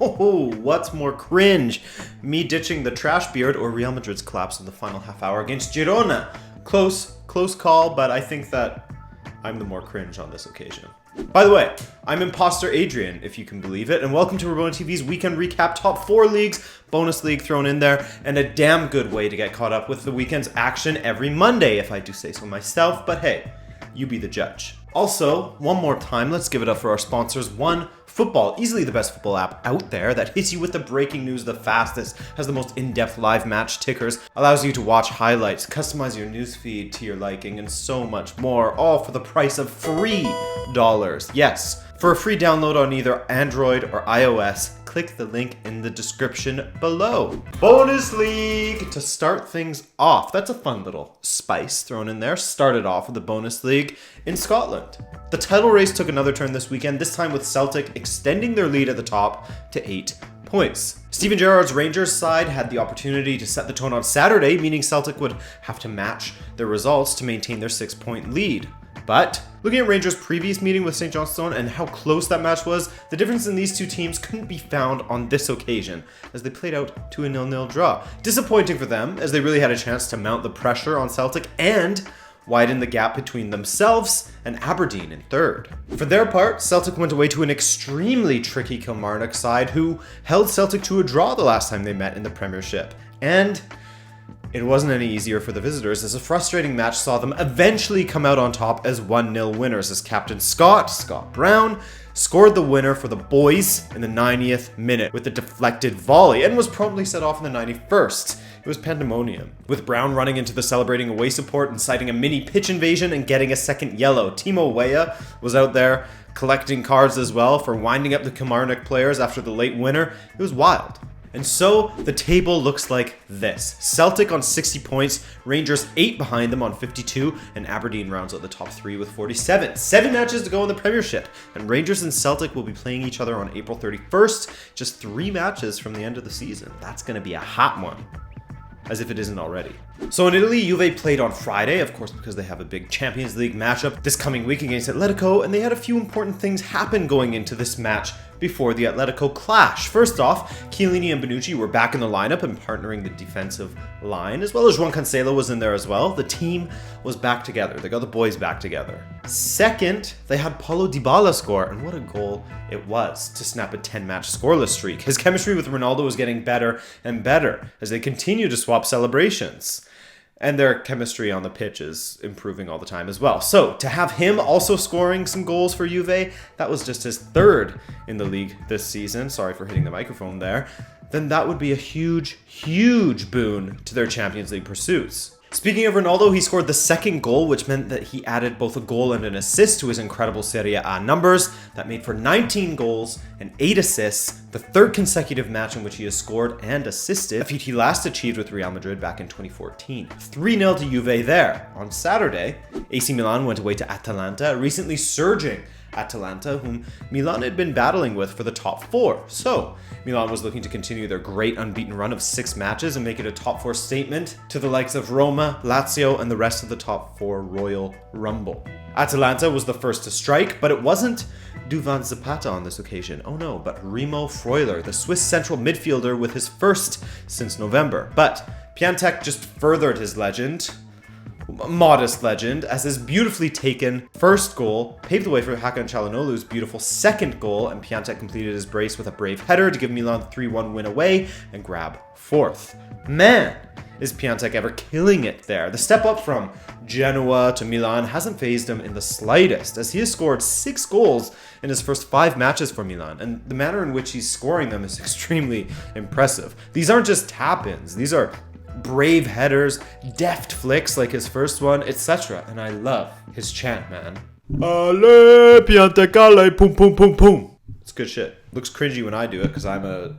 Oh, what's more cringe? Me ditching the trash beard or Real Madrid's collapse in the final half hour against Girona? Close call, but I think that I'm the more cringe on this occasion. By the way, I'm Imposter Adrian, if you can believe it, and welcome to Rabona TV's weekend recap, top 4 leagues, bonus league thrown in there, and a damn good way to get caught up with the weekend's action every Monday, if I do say so myself, but hey, you be the judge. Also, one more time, let's give it up for our sponsors. OneFootball, easily the best football app out there that hits you with the breaking news the fastest, has the most in-depth live match tickers, allows you to watch highlights, customize your newsfeed to your liking, and so much more, all for the price of $3. Yes, for a free download on either Android or iOS, click the link in the description below. Bonus League! To start things off, that's a fun little spice thrown in there. Started off with the Bonus League in Scotland. The title race took another turn this weekend, this time with Celtic extending their lead at the top to 8 points. Steven Gerrard's Rangers side had the opportunity to set the tone on Saturday, meaning Celtic would have to match their results to maintain their 6-point lead. But looking at Rangers' previous meeting with St. Johnstone and how close that match was, the difference in these two teams couldn't be found on this occasion, as they played out to a 0-0 draw. Disappointing for them, as they really had a chance to mount the pressure on Celtic and widen the gap between themselves and Aberdeen in third. For their part, Celtic went away to an extremely tricky Kilmarnock side who held Celtic to a draw the last time they met in the Premiership. And it wasn't any easier for the visitors, as a frustrating match saw them eventually come out on top as 1-0 winners, as captain Scott Brown scored the winner for the boys in the 90th minute with a deflected volley and was promptly set off in the 91st. It was pandemonium, with Brown running into the celebrating away support, inciting a mini pitch invasion and getting a second yellow. Timo Weah was out there collecting cards as well for winding up the Kilmarnock players after the late winner. It was wild. And so the table looks like this. Celtic on 60 points, Rangers 8 behind them on 52, and Aberdeen rounds out the top 3 with 47. 7 matches to go in the Premiership, and Rangers and Celtic will be playing each other on April 31st, just 3 matches from the end of the season. That's going to be a hot one. As if it isn't already. So in Italy, Juve played on Friday, of course, because they have a big Champions League matchup this coming week against Atletico, and they had a few important things happen going into this match before the Atletico clash. First off, Chiellini and Bonucci were back in the lineup and partnering the defensive line, as well as João Cancelo was in there as well. The team was back together. They got the boys back together. Second, they had Paulo Dybala score, and what a goal it was to snap a 10-match scoreless streak. His chemistry with Ronaldo was getting better and better as they continue to swap celebrations. And their chemistry on the pitch is improving all the time as well. So to have him also scoring some goals for Juve, that was just his 3rd in the league this season. Sorry for hitting the microphone there. Then that would be a huge boon to their Champions League pursuits. Speaking of Ronaldo, he scored the 2nd goal, which meant that he added both a goal and an assist to his incredible Serie A numbers. That made for 19 goals and 8 assists, the 3rd consecutive match in which he has scored and assisted, a feat he last achieved with Real Madrid back in 2014. 3-0 to Juve there. On Saturday, AC Milan went away to Atalanta, a recently surging Atalanta, whom Milan had been battling with for the top 4. So, Milan was looking to continue their great unbeaten run of 6 matches and make it a top 4 statement to the likes of Roma, Lazio, and the rest of the top 4 Royal Rumble. Atalanta was the first to strike, but it wasn't Duvan Zapata on this occasion. Oh no, but Remo Freuler, the Swiss central midfielder with his first since November. But Piątek just furthered his modest legend, as his beautifully taken first goal paved the way for Hakan Çalhanoğlu's beautiful 2nd goal, and Piątek completed his brace with a brave header to give Milan the 3-1 win away and grab 4th. Man, is Piątek ever killing it there. The step up from Genoa to Milan hasn't fazed him in the slightest, as he has scored 6 goals in his first 5 matches for Milan, and the manner in which he's scoring them is extremely impressive. These aren't just tap-ins, these are brave headers, deft flicks like his first one, etc. And I love his chant, man. Ale, Piątek, ale, pum pum pum pum. It's good shit. Looks cringy when I do it because I'm a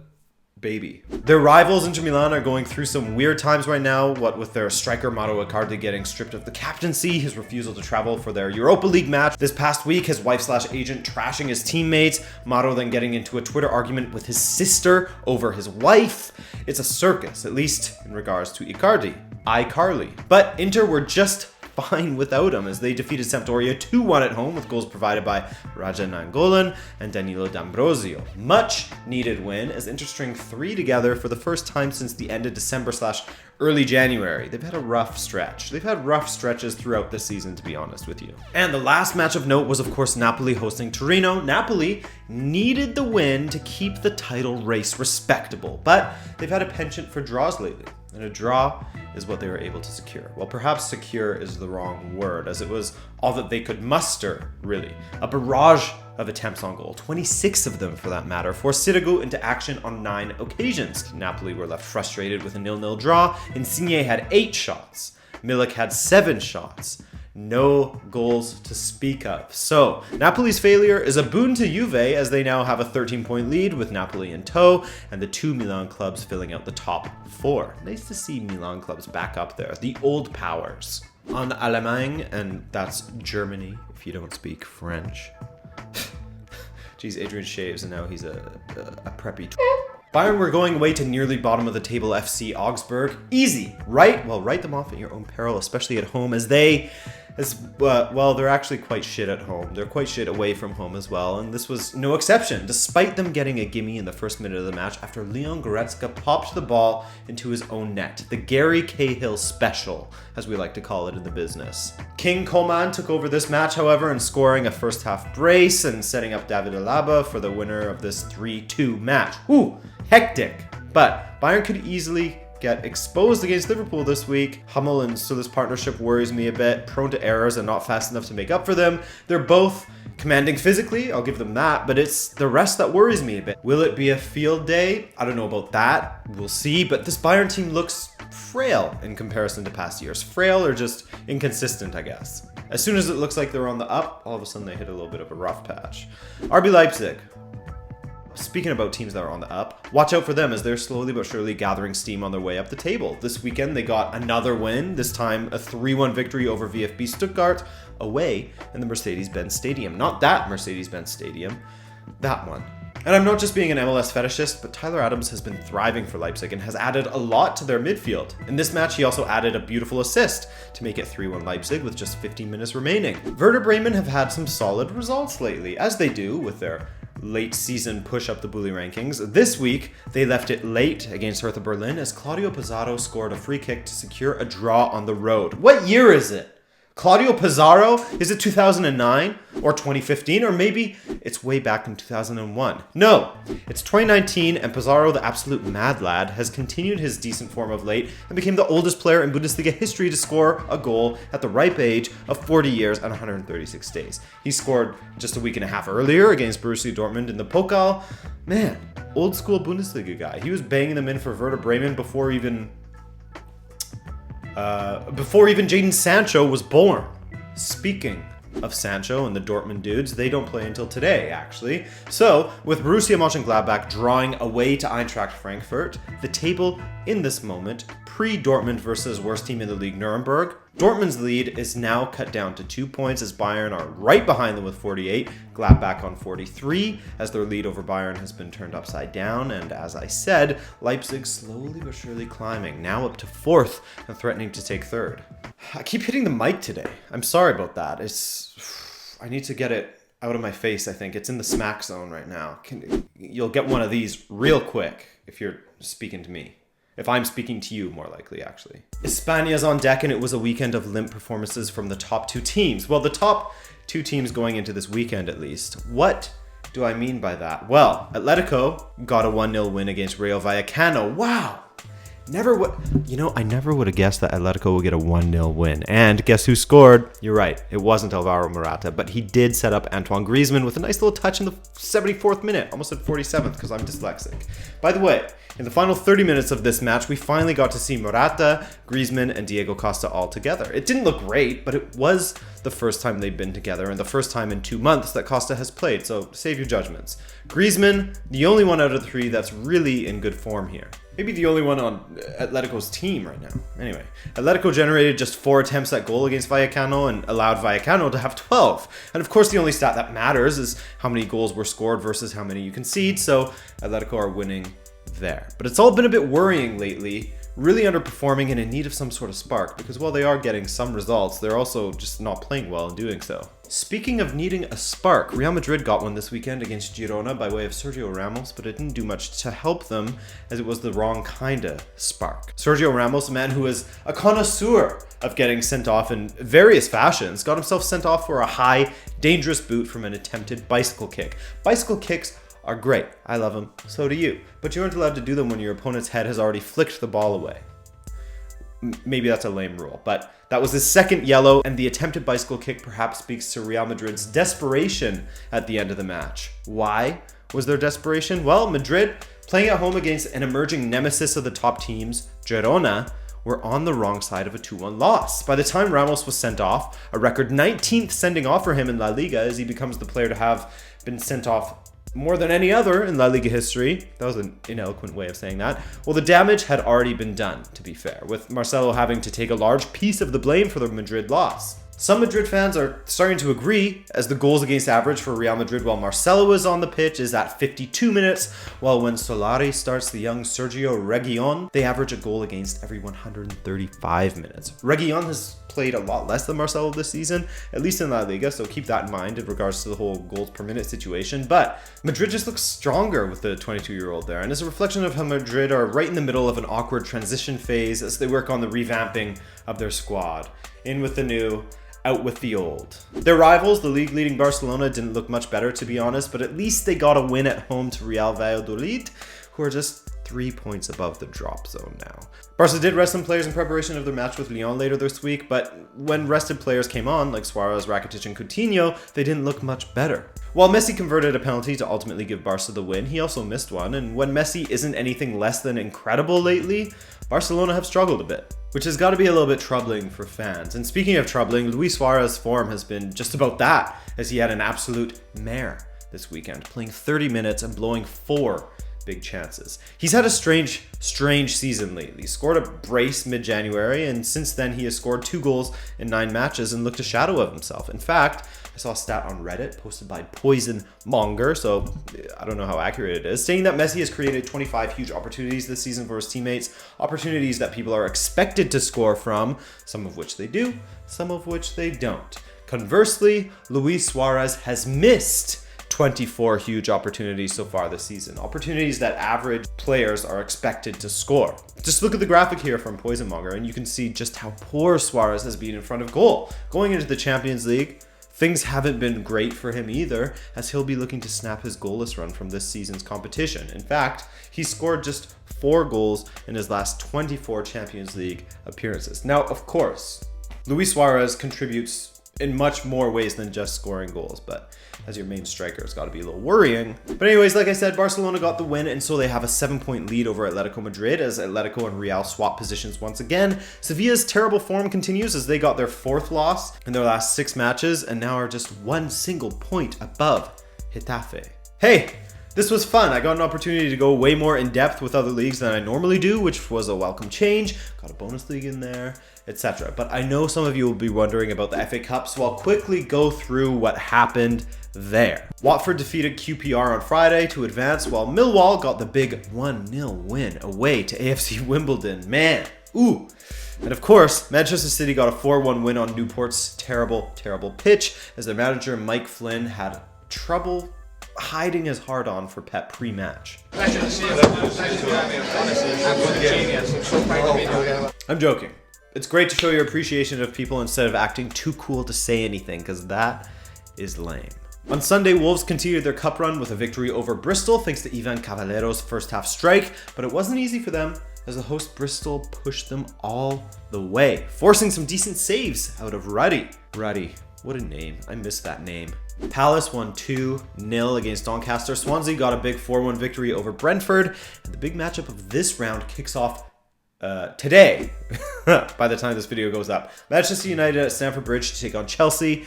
baby. Their rivals Inter Milan are going through some weird times right now, what with their striker Mauro Icardi getting stripped of the captaincy, his refusal to travel for their Europa League match this past week, his wife/agent trashing his teammates, Mauro then getting into a Twitter argument with his sister over his wife. It's a circus, at least in regards to Icardi. iCarly. But Inter were just fine without him as they defeated Sampdoria 2-1 at home with goals provided by Raja Nangolan and Danilo D'Ambrosio. Much needed win as Inter string 3 together for the first time since the end of December/early January. They've had a rough stretch. They've had rough stretches throughout the season, to be honest with you. And the last match of note was, of course, Napoli hosting Torino. Napoli needed the win to keep the title race respectable, but they've had a penchant for draws lately, and a draw is what they were able to secure. Well, perhaps secure is the wrong word, as it was all that they could muster, really. A barrage of attempts on goal, 26 of them for that matter, forced Sirigu into action on 9 occasions. Napoli were left frustrated with a 0-0 draw. Insigne had 8 shots. Milik had 7 shots. No goals to speak of. So, Napoli's failure is a boon to Juve as they now have a 13-point lead with Napoli in tow and the 2 Milan clubs filling out the top 4. Nice to see Milan clubs back up there, the old powers. On Allemagne, and that's Germany if you don't speak French. Geez, Adrian shaves and now he's a preppy Bayern were going away to nearly bottom of the table FC Augsburg. Easy, right? Well, write them off at your own peril, especially at home they're actually quite shit at home. They're quite shit away from home as well, and this was no exception, despite them getting a gimme in the first minute of the match after Leon Goretzka popped the ball into his own net. The Gary Cahill special, as we like to call it in the business. King Coman took over this match, however, and scoring a first half brace and setting up David Alaba for the winner of this 3-2 match. Whew, hectic. But Bayern could easily get exposed against Liverpool this week. Hummel and Süle's partnership worries me a bit, prone to errors and not fast enough to make up for them. They're both commanding physically, I'll give them that, but it's the rest that worries me a bit. Will it be a field day? I don't know about that. We'll see, but this Bayern team looks frail in comparison to past years. Frail or just inconsistent, I guess. As soon as it looks like they're on the up, all of a sudden they hit a little bit of a rough patch. RB Leipzig. Speaking about teams that are on the up, watch out for them as they're slowly but surely gathering steam on their way up the table. This weekend they got another win, this time a 3-1 victory over VfB Stuttgart away in the Mercedes-Benz Stadium. Not that Mercedes-Benz Stadium, that one. And I'm not just being an MLS fetishist, but Tyler Adams has been thriving for Leipzig and has added a lot to their midfield. In this match, he also added a beautiful assist to make it 3-1 Leipzig with just 15 minutes remaining. Werder Bremen have had some solid results lately, as they do with their late season push up the bully rankings. This week, they left it late against Hertha Berlin as Claudio Pizarro scored a free kick to secure a draw on the road. What year is it? Claudio Pizarro? Is it 2009 or 2015 or maybe it's way back in 2001? No, it's 2019 and Pizarro, the absolute mad lad, has continued his decent form of late and became the oldest player in Bundesliga history to score a goal at the ripe age of 40 years and 136 days. He scored just a week and a half earlier against Borussia Dortmund in the Pokal. Man, old school Bundesliga guy. He was banging them in for Werder Bremen before even Jadon Sancho was born. Speaking of Sancho and the Dortmund dudes, they don't play until today, actually. So, with Borussia Mönchengladbach drawing away to Eintracht Frankfurt, the table in this moment, pre-Dortmund versus worst team in the league, Nuremberg, Dortmund's lead is now cut down to 2 points as Bayern are right behind them with 48, Gladbach on 43, as their lead over Bayern has been turned upside down, and as I said, Leipzig slowly but surely climbing, now up to 4th and threatening to take 3rd. I keep hitting the mic today. I'm sorry about that. I need to get it out of my face, I think. It's in the smack zone right now. You'll get one of these real quick if you're speaking to me. If I'm speaking to you, more likely, actually. Hispania's on deck, and it was a weekend of limp performances from the top 2 teams. Well, the top 2 teams going into this weekend, at least. What do I mean by that? Well, Atletico got a 1-0 win against Rayo Vallecano. Wow! I never would have guessed that Atletico would get a 1-0 win. And guess who scored? You're right, it wasn't Alvaro Morata, but he did set up Antoine Griezmann with a nice little touch in the 74th minute, almost at 47th because I'm dyslexic. By the way, in the final 30 minutes of this match, we finally got to see Morata, Griezmann, and Diego Costa all together. It didn't look great, but it was the first time they've been together and the first time in 2 months that Costa has played, so save your judgments. Griezmann, the only one out of the 3 that's really in good form here. Maybe the only one on Atletico's team right now. Anyway, Atletico generated just 4 attempts at goal against Vallecano and allowed Vallecano to have 12. And of course, the only stat that matters is how many goals were scored versus how many you concede, so Atletico are winning there. But it's all been a bit worrying lately really underperforming and in need of some sort of spark because while they are getting some results, they're also just not playing well in doing so. Speaking of needing a spark, Real Madrid got one this weekend against Girona by way of Sergio Ramos, but it didn't do much to help them as it was the wrong kind of spark. Sergio Ramos, a man who is a connoisseur of getting sent off in various fashions, got himself sent off for a high, dangerous boot from an attempted bicycle kick. Bicycle kicks are great. I love them. So do you. But you aren't allowed to do them when your opponent's head has already flicked the ball away. Maybe that's a lame rule, but that was his second yellow, and the attempted bicycle kick perhaps speaks to Real Madrid's desperation at the end of the match. Why was there desperation? Well, Madrid, playing at home against an emerging nemesis of the top teams, Girona, were on the wrong side of a 2-1 loss. By the time Ramos was sent off, a record 19th sending off for him in La Liga as he becomes the player to have been sent off more than any other in La Liga history. That was an ineloquent way of saying that. Well, the damage had already been done, to be fair, with Marcelo having to take a large piece of the blame for the Madrid loss. Some Madrid fans are starting to agree, as the goals against average for Real Madrid while Marcelo is on the pitch is at 52 minutes, while when Solari starts the young Sergio Reguilon, they average a goal against every 135 minutes. Reguilon has played a lot less than Marcelo this season, at least in La Liga, so keep that in mind in regards to the whole goals per minute situation. But Madrid just looks stronger with the 22-year-old there, and it's a reflection of how Madrid are right in the middle of an awkward transition phase as they work on the revamping of their squad. In with the new, out with the old. Their rivals, the league-leading Barcelona, didn't look much better, to be honest, but at least they got a win at home to Real Valladolid, who are just 3 points above the drop zone now. Barca did rest some players in preparation of their match with Lyon later this week, but when rested players came on, like Suarez, Rakitic, and Coutinho, they didn't look much better. While Messi converted a penalty to ultimately give Barca the win, he also missed one, and when Messi isn't anything less than incredible lately, Barcelona have struggled a bit, which has got to be a little bit troubling for fans. And speaking of troubling, Luis Suarez's form has been just about that, as he had an absolute mare this weekend, playing 30 minutes and blowing 4 big chances. He's had a strange season lately. He scored a brace mid-January, and since then he has scored 2 goals in 9 matches and looked a shadow of himself. In fact, I saw a stat on Reddit posted by Poison Monger, so I don't know how accurate it is, saying that Messi has created 25 huge opportunities this season for his teammates, opportunities that people are expected to score from, some of which they do, some of which they don't. Conversely, Luis Suarez has missed 24 huge opportunities so far this season. Opportunities that average players are expected to score. Just look at the graphic here from Poison Monger and you can see just how poor Suarez has been in front of goal. Going into the Champions League, things haven't been great for him either, as he'll be looking to snap his goalless run from this season's competition. In fact, he scored just 4 goals in his last 24 Champions League appearances. Now, of course, Luis Suarez contributes in much more ways than just scoring goals, but as your main striker, it's got to be a little worrying. But anyways, like I said, Barcelona got the win, and so they have a 7-point lead over Atletico Madrid as Atletico and Real swap positions once again. Sevilla's terrible form continues as they got their 4th loss in their last 6 matches and now are just 1 single point above Getafe. Hey, this was fun. I got an opportunity to go way more in depth with other leagues than I normally do, which was a welcome change. Got a bonus league in there, etc. But I know some of you will be wondering about the FA Cup, so I'll quickly go through what happened there. Watford defeated QPR on Friday to advance, while Millwall got the big 1-0 win away to AFC Wimbledon. Man, ooh. And of course, Manchester City got a 4-1 win on Newport's terrible pitch, as their manager Mike Flynn had trouble hiding his hard-on for Pep pre-match. I'm joking. It's great to show your appreciation of people instead of acting too cool to say anything, because that is lame. On Sunday, Wolves continued their cup run with a victory over Bristol thanks to Ivan Cavallero's first half strike, but it wasn't easy for them as the host Bristol pushed them all the way, forcing some decent saves out of Ruddy. Ruddy, what a name. I miss that name. Palace won 2-0 against Doncaster. Swansea got a big 4-1 victory over Brentford, and the big matchup of this round kicks off today, by the time this video goes up. Manchester United at Stamford Bridge to take on Chelsea.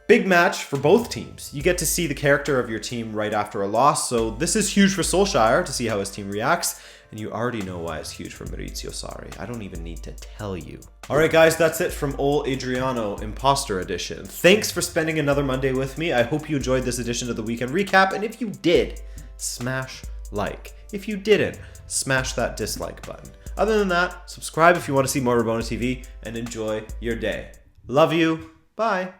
Big match for both teams. You get to see the character of your team right after a loss, so this is huge for Solskjaer to see how his team reacts, and you already know why it's huge for Maurizio Sarri. I don't even need to tell you. Alright guys, that's it from Ol Adriano Imposter Edition. Thanks for spending another Monday with me. I hope you enjoyed this edition of the Weekend Recap, and if you did, smash like. If you didn't, smash that dislike button. Other than that, subscribe if you want to see more Rabona TV, and enjoy your day. Love you. Bye.